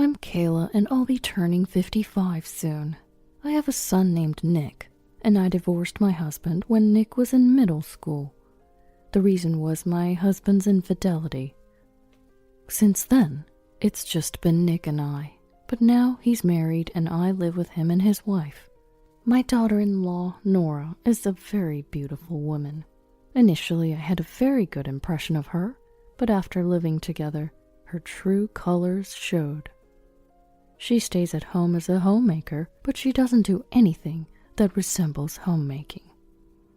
I'm Kayla and I'll be turning 55 soon. I have a son named Nick, and I divorced my husband when Nick was in middle school. The reason was my husband's infidelity. Since then, it's just been Nick and I, but now he's married and I live with him and his wife. My daughter-in-law, Nora, is a very beautiful woman. Initially, I had a very good impression of her, but after living together, her true colors showed. She stays at home as a homemaker, but she doesn't do anything that resembles homemaking.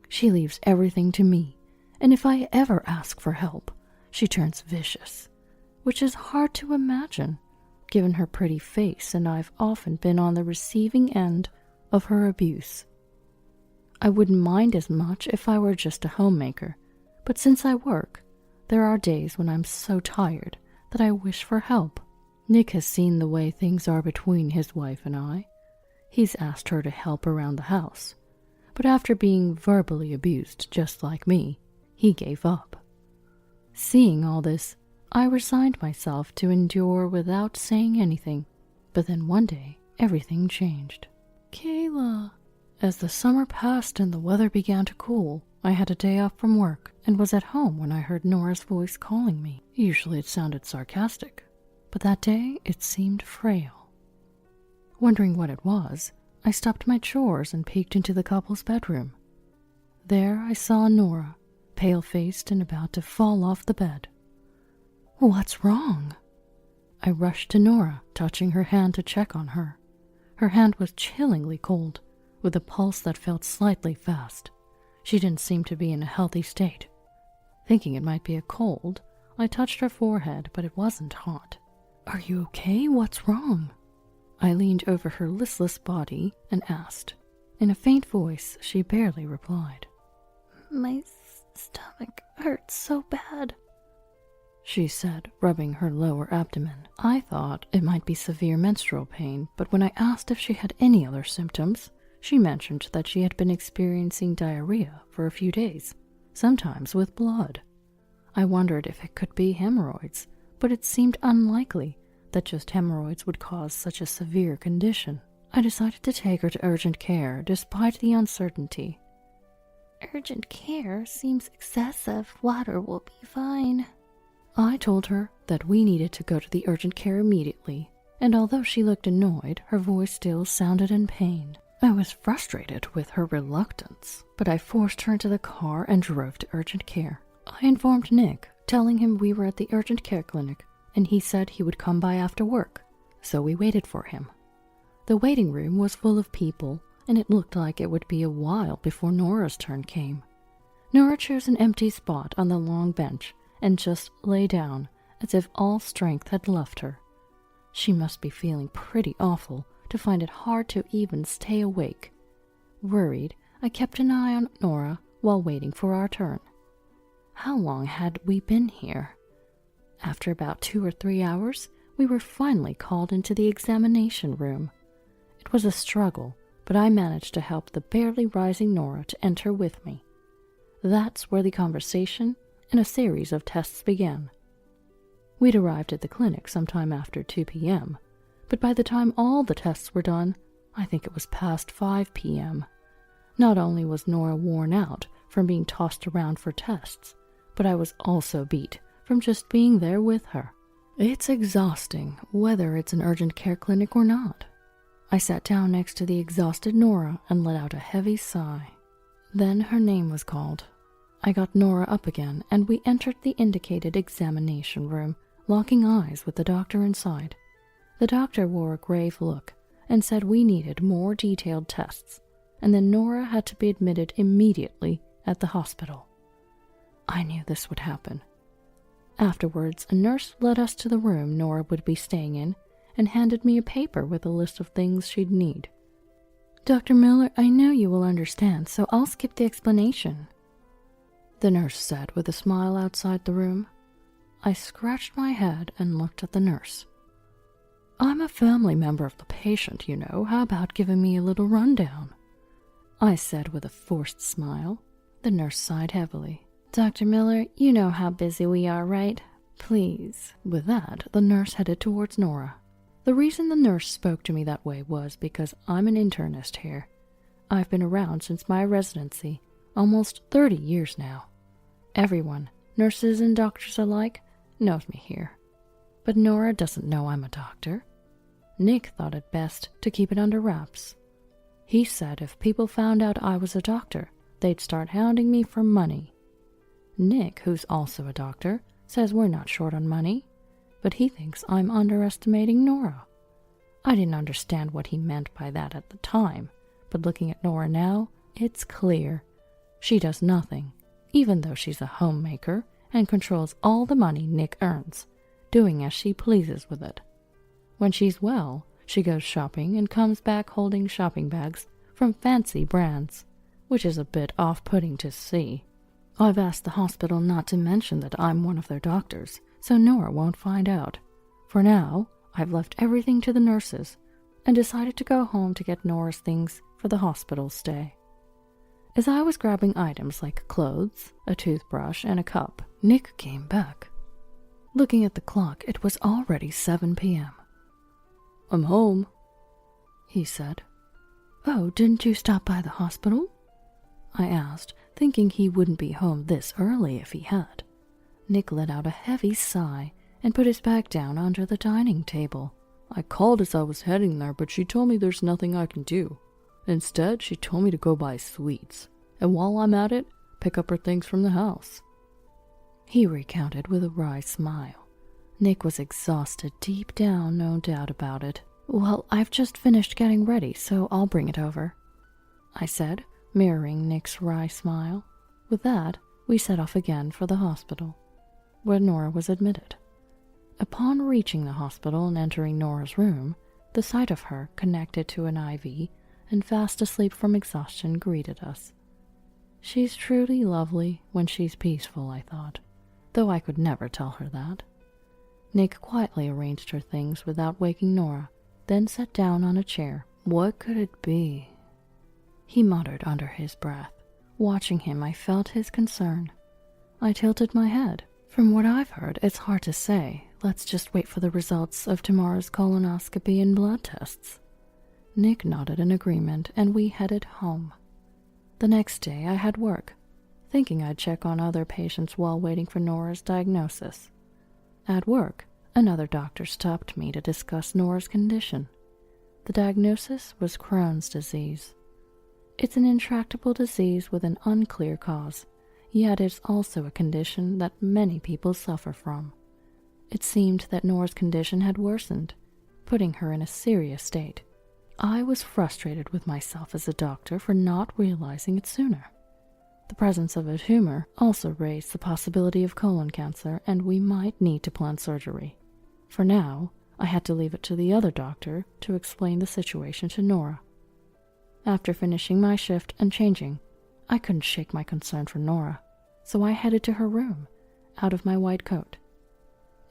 She leaves everything to me, and if I ever ask for help, she turns vicious, which is hard to imagine, given her pretty face, and I've often been on the receiving end of her abuse. I wouldn't mind as much if I were just a homemaker, but since I work, there are days when I'm so tired that I wish for help. Nick has seen the way things are between his wife and I. He's asked her to help around the house, but after being verbally abused just like me, he gave up. Seeing all this, I resigned myself to endure without saying anything, but then one day, everything changed. Kayla. As the summer passed and the weather began to cool, I had a day off from work and was at home when I heard Nora's voice calling me. Usually it sounded sarcastic, but that day it seemed frail. Wondering what it was, I stopped my chores and peeked into the couple's bedroom. There I saw Nora, pale-faced and about to fall off the bed. What's wrong? I rushed to Nora, touching her hand to check on her. Her hand was chillingly cold, with a pulse that felt slightly fast. She didn't seem to be in a healthy state. Thinking it might be a cold, I touched her forehead, but it wasn't hot. Are you okay? What's wrong? I leaned over her listless body and asked. In a faint voice, she barely replied. My stomach hurts so bad, she said, rubbing her lower abdomen. I thought it might be severe menstrual pain, but when I asked if she had any other symptoms, she mentioned that she had been experiencing diarrhea for a few days, sometimes with blood. I wondered if it could be hemorrhoids, but it seemed unlikely that just hemorrhoids would cause such a severe condition. I decided to take her to urgent care despite the uncertainty. Urgent care seems excessive. Water will be fine. I told her that we needed to go to the urgent care immediately, and although she looked annoyed, her voice still sounded in pain. I was frustrated with her reluctance, but I forced her into the car and drove to urgent care. I informed Nick, telling him we were at the urgent care clinic, and he said he would come by after work, so we waited for him. The waiting room was full of people, and it looked like it would be a while before Nora's turn came. Nora chose an empty spot on the long bench and just lay down as if all strength had left her. She must be feeling pretty awful to find it hard to even stay awake. Worried, I kept an eye on Nora while waiting for our turn. How long had we been here? After about 2 or 3 hours, we were finally called into the examination room. It was a struggle, but I managed to help the barely rising Nora to enter with me. That's where the conversation and a series of tests began. We'd arrived at the clinic sometime after 2 p.m., but by the time all the tests were done, I think it was past 5 p.m. Not only was Nora worn out from being tossed around for tests, but I was also beat from just being there with her. It's exhausting, whether it's an urgent care clinic or not. I sat down next to the exhausted Nora and let out a heavy sigh. Then her name was called. I got Nora up again, and we entered the indicated examination room, locking eyes with the doctor inside. The doctor wore a grave look and said we needed more detailed tests, and then Nora had to be admitted immediately at the hospital. I knew this would happen. Afterwards, a nurse led us to the room Nora would be staying in and handed me a paper with a list of things she'd need. Dr. Miller, I know you will understand, so I'll skip the explanation, the nurse said with a smile outside the room. I scratched my head and looked at the nurse. I'm a family member of the patient, you know. How about giving me a little rundown? I said with a forced smile. The nurse sighed heavily. Dr. Miller, you know how busy we are, right? Please. With that, the nurse headed towards Nora. The reason the nurse spoke to me that way was because I'm an internist here. I've been around since my residency, almost 30 years now. Everyone, nurses and doctors alike, knows me here. But Nora doesn't know I'm a doctor. Nick thought it best to keep it under wraps. He said if people found out I was a doctor, they'd start hounding me for money. Nick, who's also a doctor, says we're not short on money, but he thinks I'm underestimating Nora. I didn't understand what he meant by that at the time, but looking at Nora now, it's clear. She does nothing, even though she's a homemaker and controls all the money Nick earns, doing as she pleases with it. When she's well, she goes shopping and comes back holding shopping bags from fancy brands, which is a bit off-putting to see. I've asked the hospital not to mention that I'm one of their doctors, so Nora won't find out. For now, I've left everything to the nurses and decided to go home to get Nora's things for the hospital stay. As I was grabbing items like clothes, a toothbrush, and a cup, Nick came back. Looking at the clock, it was already 7 p.m. "I'm home," he said. "Oh, didn't you stop by the hospital?" I asked, thinking he wouldn't be home this early if he had. Nick let out a heavy sigh and put his bag down under the dining table. "I called as I was heading there, but she told me there's nothing I can do. Instead, she told me to go buy sweets, and while I'm at it, pick up her things from the house." He recounted with a wry smile. Nick was exhausted deep down, no doubt about it. "Well, I've just finished getting ready, so I'll bring it over," I said, mirroring Nick's wry smile. With that, we set off again for the hospital, where Nora was admitted. Upon reaching the hospital and entering Nora's room, the sight of her connected to an IV and fast asleep from exhaustion greeted us. She's truly lovely when she's peaceful, I thought, though I could never tell her that. Nick quietly arranged her things without waking Nora, then sat down on a chair. "What could it be?" he muttered under his breath. Watching him, I felt his concern. I tilted my head. "From what I've heard, it's hard to say. Let's just wait for the results of tomorrow's colonoscopy and blood tests." Nick nodded in agreement, and we headed home. The next day, I had work, thinking I'd check on other patients while waiting for Nora's diagnosis. At work, another doctor stopped me to discuss Nora's condition. The diagnosis was Crohn's disease. It's an intractable disease with an unclear cause, yet it's also a condition that many people suffer from. It seemed that Nora's condition had worsened, putting her in a serious state. I was frustrated with myself as a doctor for not realizing it sooner. The presence of a tumor also raised the possibility of colon cancer, and we might need to plan surgery. For now, I had to leave it to the other doctor to explain the situation to Nora. After finishing my shift and changing, I couldn't shake my concern for Nora, so I headed to her room, out of my white coat.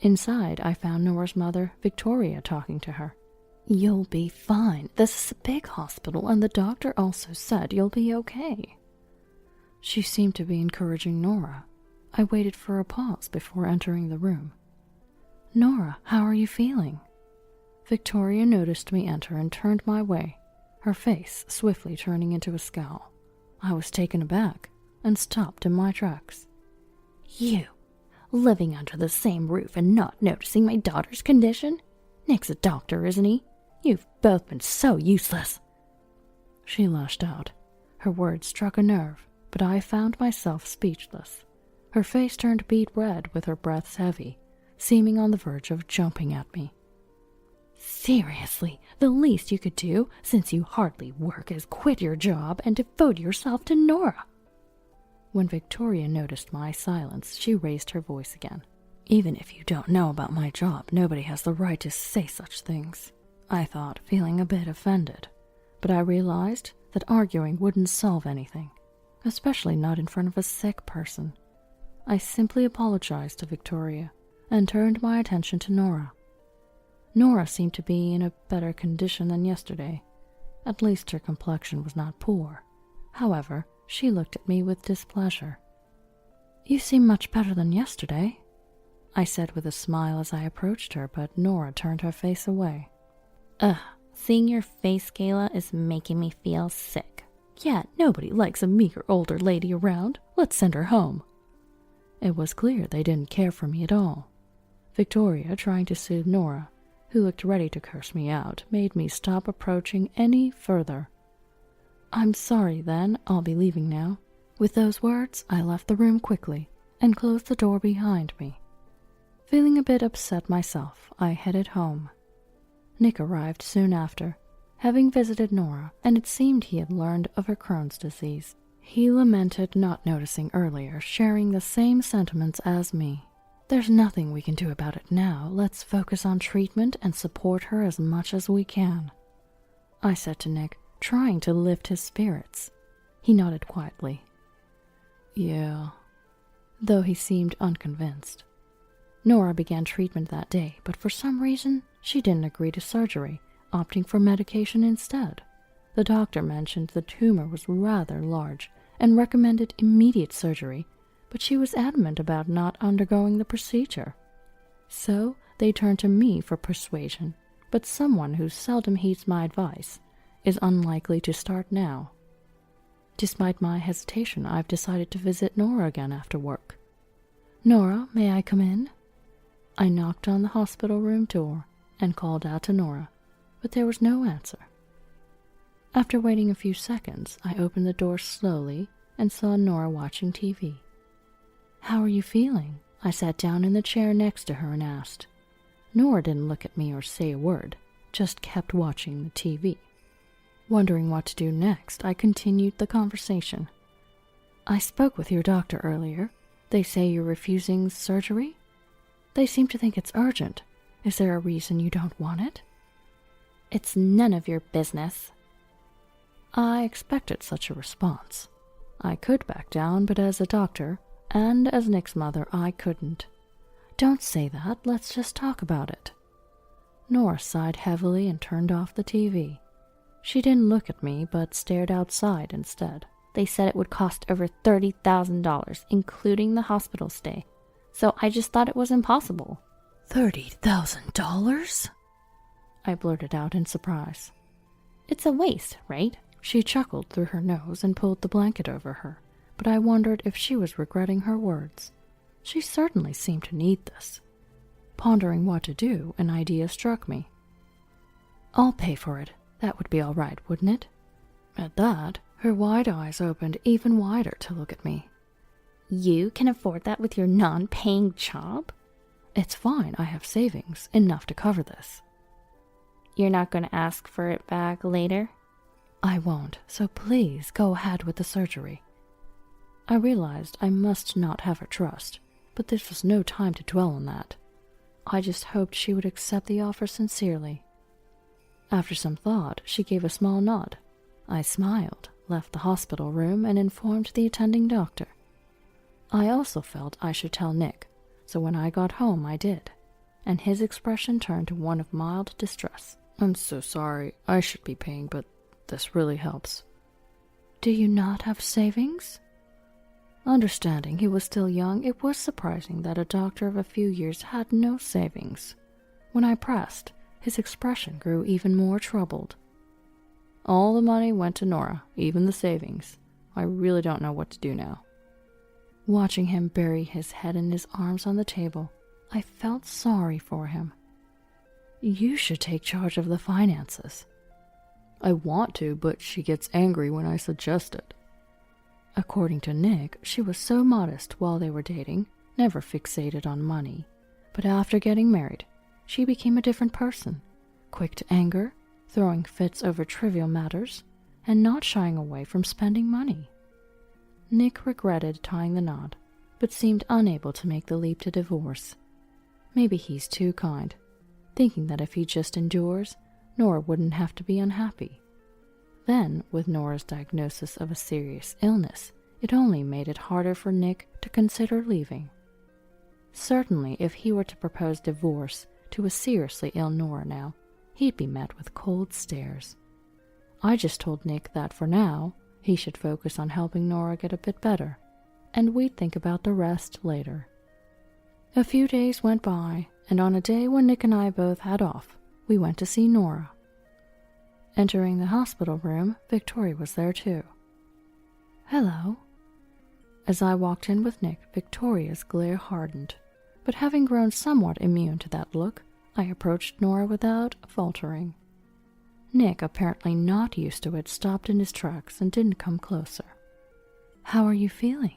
Inside, I found Nora's mother, Victoria, talking to her. "You'll be fine. This is a big hospital, and the doctor also said you'll be okay." She seemed to be encouraging Nora. I waited for a pause before entering the room. "Nora, how are you feeling?" Victoria noticed me enter and turned my way, her face swiftly turning into a scowl. I was taken aback and stopped in my tracks. "You, living under the same roof and not noticing my daughter's condition? Nick's a doctor, isn't he? You've both been so useless." She lashed out. Her words struck a nerve, but I found myself speechless. Her face turned beet red with her breaths heavy, seeming on the verge of jumping at me. "Seriously, the least you could do, since you hardly work, is quit your job and devote yourself to Nora." When Victoria noticed my silence, she raised her voice again. "Even if you don't know about my job, nobody has the right to say such things," I thought, feeling a bit offended. But I realized that arguing wouldn't solve anything, especially not in front of a sick person. I simply apologized to Victoria and turned my attention to Nora. Nora seemed to be in a better condition than yesterday. At least her complexion was not poor. However, she looked at me with displeasure. "You seem much better than yesterday," I said with a smile as I approached her, but Nora turned her face away. Ugh, seeing your face, Gayla, is making me feel sick. Yeah, nobody likes a meager older lady around. Let's send her home. It was clear they didn't care for me at all. Victoria, trying to soothe Nora, who looked ready to curse me out, made me stop approaching any further. I'm sorry, then. I'll be leaving now. With those words, I left the room quickly and closed the door behind me. Feeling a bit upset myself, I headed home. Nick arrived soon after, having visited Nora, and it seemed he had learned of her Crohn's disease. He lamented not noticing earlier, sharing the same sentiments as me. There's nothing we can do about it now. Let's focus on treatment and support her as much as we can, I said to Nick, trying to lift his spirits. He nodded quietly. Yeah, though he seemed unconvinced. Nora began treatment that day, but for some reason, she didn't agree to surgery, opting for medication instead. The doctor mentioned the tumor was rather large and recommended immediate surgery, but she was adamant about not undergoing the procedure. So they turned to me for persuasion, but someone who seldom heeds my advice is unlikely to start now. Despite my hesitation, I've decided to visit Nora again after work. Nora, may I come in? I knocked on the hospital room door and called out to Nora, but there was no answer. After waiting a few seconds, I opened the door slowly and saw Nora watching TV. How are you feeling? I sat down in the chair next to her and asked. Nora didn't look at me or say a word, just kept watching the TV. Wondering what to do next, I continued the conversation. I spoke with your doctor earlier. They say you're refusing surgery? They seem to think it's urgent. Is there a reason you don't want it? It's none of your business. I expected such a response. I could back down, but as a doctor, and as Nick's mother, I couldn't. Don't say that, let's just talk about it. Nora sighed heavily and turned off the TV. She didn't look at me, but stared outside instead. They said it would cost over $30,000, including the hospital stay. So I just thought it was impossible. $30,000? I blurted out in surprise. It's a waste, right? She chuckled through her nose and pulled the blanket over her, but I wondered if she was regretting her words. She certainly seemed to need this. Pondering what to do, an idea struck me. I'll pay for it. That would be all right, wouldn't it? At that, her wide eyes opened even wider to look at me. You can afford that with your non-paying job? It's fine, I have savings, enough to cover this. You're not going to ask for it back later? I won't, so please go ahead with the surgery. I realized I must not have her trust, but this was no time to dwell on that. I just hoped she would accept the offer sincerely. After some thought, she gave a small nod. I smiled, left the hospital room, and informed the attending doctor. I also felt I should tell Nick, so when I got home I did, and his expression turned to one of mild distress. I'm so sorry, I should be paying, but this really helps. Do you not have savings? Understanding he was still young, it was surprising that a doctor of a few years had no savings. When I pressed, his expression grew even more troubled. All the money went to Nora, even the savings. I really don't know what to do now. Watching him bury his head in his arms on the table, I felt sorry for him. You should take charge of the finances. I want to, but she gets angry when I suggest it. According to Nick, she was so modest while they were dating, never fixated on money. But after getting married, she became a different person, quick to anger, throwing fits over trivial matters, and not shying away from spending money. Nick regretted tying the knot, but seemed unable to make the leap to divorce. Maybe he's too kind, thinking that if he just endures, Nora wouldn't have to be unhappy. Then, with Nora's diagnosis of a serious illness, it only made it harder for Nick to consider leaving. Certainly, if he were to propose divorce to a seriously ill Nora now, he'd be met with cold stares. I just told Nick that for now, he should focus on helping Nora get a bit better, and we'd think about the rest later. A few days went by, and on a day when Nick and I both had off, we went to see Nora. Entering the hospital room, Victoria was there too. "Hello." As I walked in with Nick, Victoria's glare hardened, but having grown somewhat immune to that look, I approached Nora without faltering. Nick, apparently not used to it, stopped in his tracks and didn't come closer. "How are you feeling?"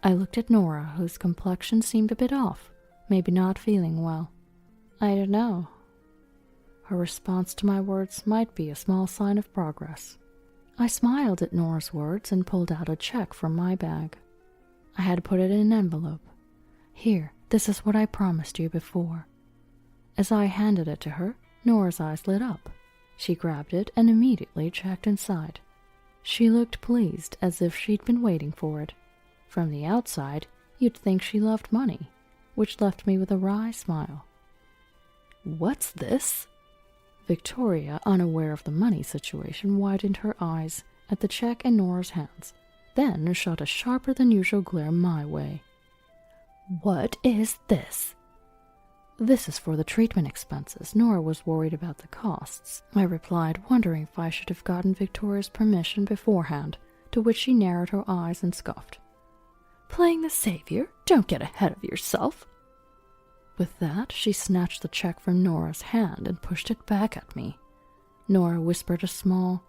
I looked at Nora, whose complexion seemed a bit off, maybe not feeling well. "I don't know." Her response to my words might be a small sign of progress. I smiled at Nora's words and pulled out a check from my bag. I had put it in an envelope. "Here, this is what I promised you before." As I handed it to her, Nora's eyes lit up. She grabbed it and immediately checked inside. She looked pleased, as if she'd been waiting for it. From the outside, you'd think she loved money, which left me with a wry smile. "What's this?" Victoria, unaware of the money situation, widened her eyes at the check in Nora's hands, then shot a sharper-than-usual glare my way. "What is this?" "This is for the treatment expenses. Nora was worried about the costs," I replied, wondering if I should have gotten Victoria's permission beforehand, to which she narrowed her eyes and scoffed. "Playing the savior? Don't get ahead of yourself." With that, she snatched the check from Nora's hand and pushed it back at me. Nora whispered a small,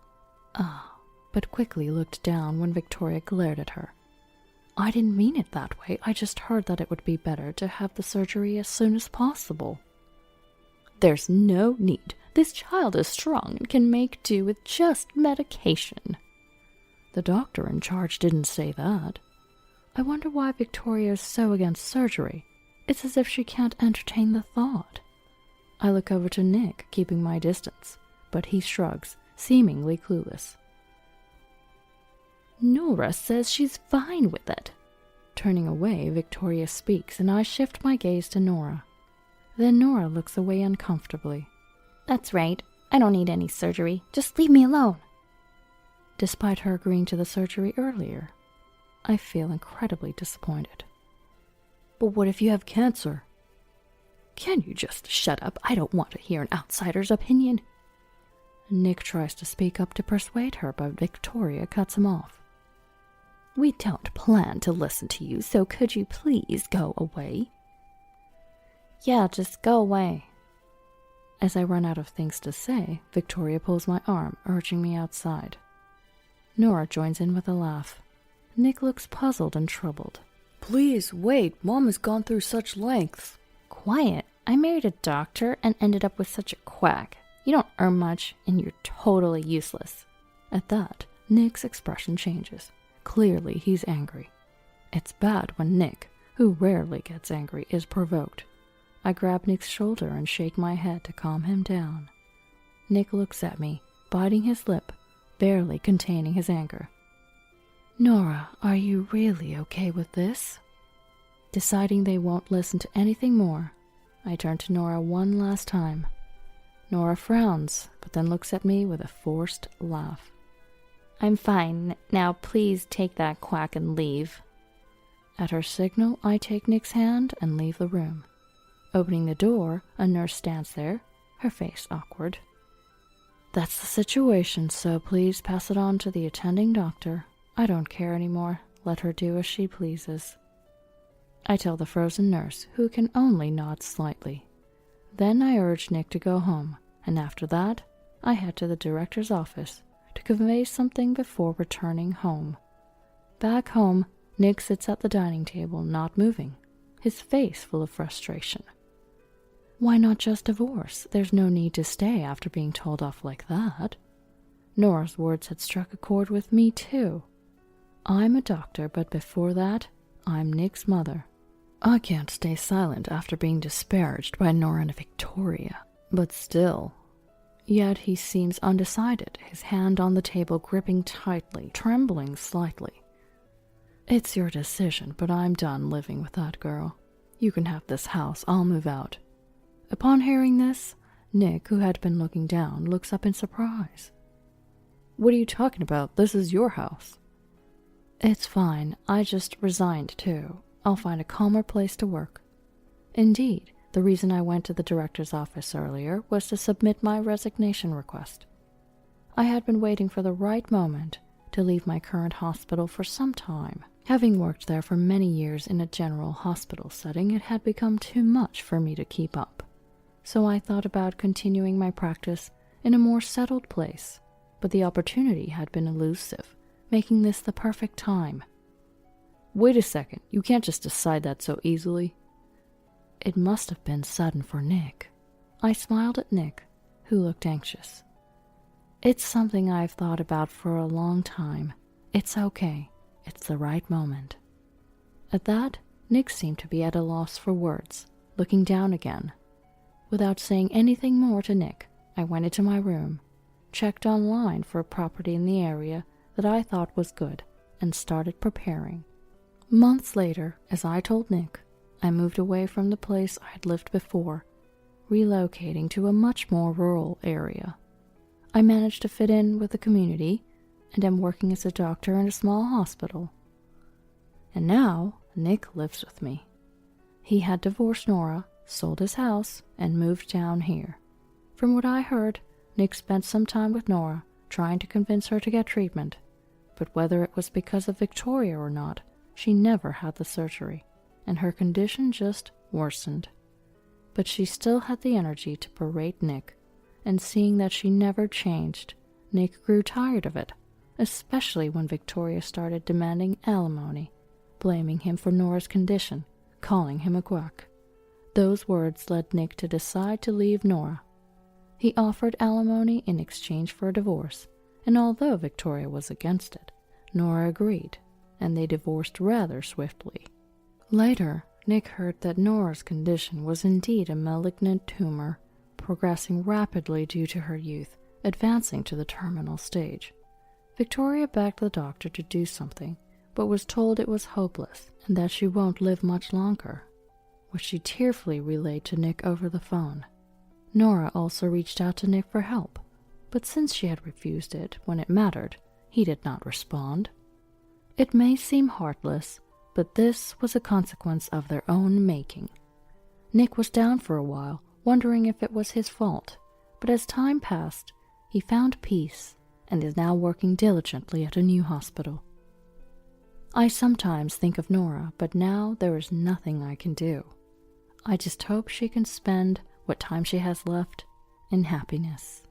"Ah," but quickly looked down when Victoria glared at her. "I didn't mean it that way. I just heard that it would be better to have the surgery as soon as possible." "There's no need. This child is strong and can make do with just medication." "The doctor in charge didn't say that." I wonder why Victoria is so against surgery. It's as if she can't entertain the thought. I look over to Nick, keeping my distance, but he shrugs, seemingly clueless. "Nora says she's fine with it." Turning away, Victoria speaks, and I shift my gaze to Nora. Then Nora looks away uncomfortably. "That's right. I don't need any surgery. Just leave me alone." Despite her agreeing to the surgery earlier, I feel incredibly disappointed. "But what if you have cancer?" "Can you just shut up? I don't want to hear an outsider's opinion." Nick tries to speak up to persuade her, but Victoria cuts him off. "We don't plan to listen to you, so could you please go away?" "Yeah, just go away." As I run out of things to say, Victoria pulls my arm, urging me outside. Nora joins in with a laugh. Nick looks puzzled and troubled. "Please, wait. Mom has gone through such lengths." "Quiet. I married a doctor and ended up with such a quack. You don't earn much, and you're totally useless." At that, Nick's expression changes. Clearly, he's angry. It's bad when Nick, who rarely gets angry, is provoked. I grab Nick's shoulder and shake my head to calm him down. Nick looks at me, biting his lip, barely containing his anger. "Nora, are you really okay with this?" Deciding they won't listen to anything more, I turn to Nora one last time. Nora frowns, but then looks at me with a forced laugh. "I'm fine. Now please take that quack and leave." At her signal, I take Nick's hand and leave the room. Opening the door, a nurse stands there, her face awkward. "That's the situation, so please pass it on to the attending doctor. I don't care anymore. Let her do as she pleases." I tell the frozen nurse, who can only nod slightly. Then I urge Nick to go home, and after that, I head to the director's office to convey something before returning home. Back home, Nick sits at the dining table, not moving, his face full of frustration. Why not just divorce? There's no need to stay after being told off like that. Nora's words had struck a chord with me, too. I'm a doctor, but before that, I'm Nick's mother. I can't stay silent after being disparaged by Nora and Victoria, but still. Yet he seems undecided, his hand on the table gripping tightly, trembling slightly. "It's your decision, but I'm done living with that girl. You can have this house, I'll move out." Upon hearing this, Nick, who had been looking down, looks up in surprise. "What are you talking about? This is your house." "It's fine. I just resigned, too. I'll find a calmer place to work." Indeed, the reason I went to the director's office earlier was to submit my resignation request. I had been waiting for the right moment to leave my current hospital for some time. Having worked there for many years in a general hospital setting, it had become too much for me to keep up. So I thought about continuing my practice in a more settled place, but the opportunity had been elusive, making this the perfect time. Wait a second, you can't just decide that so easily. It must have been sudden for Nick. I smiled at Nick, who looked anxious. It's something I've thought about for a long time. It's okay. It's the right moment. At that, Nick seemed to be at a loss for words, looking down again. Without saying anything more to Nick, I went into my room, checked online for a property in the area that I thought was good, and started preparing. Months later, as I told Nick, I moved away from the place I had lived before, relocating to a much more rural area. I managed to fit in with the community and am working as a doctor in a small hospital. And now Nick lives with me. He had divorced Nora, sold his house, and moved down here. From what I heard, Nick spent some time with Nora trying to convince her to get treatment, but whether it was because of Victoria or not, she never had the surgery, and her condition just worsened. But she still had the energy to berate Nick, and seeing that she never changed, Nick grew tired of it, especially when Victoria started demanding alimony, blaming him for Nora's condition, calling him a quack. Those words led Nick to decide to leave Nora. He offered alimony in exchange for a divorce, and although Victoria was against it, Nora agreed, and they divorced rather swiftly. Later, Nick heard that Nora's condition was indeed a malignant tumor, progressing rapidly due to her youth, advancing to the terminal stage. Victoria begged the doctor to do something, but was told it was hopeless and that she won't live much longer, which she tearfully relayed to Nick over the phone. Nora also reached out to Nick for help, but since she had refused it when it mattered, he did not respond. It may seem heartless, but this was a consequence of their own making. Nick was down for a while, wondering if it was his fault, but as time passed, he found peace and is now working diligently at a new hospital. I sometimes think of Nora, but now there is nothing I can do. I just hope she can spend what time she has left in happiness.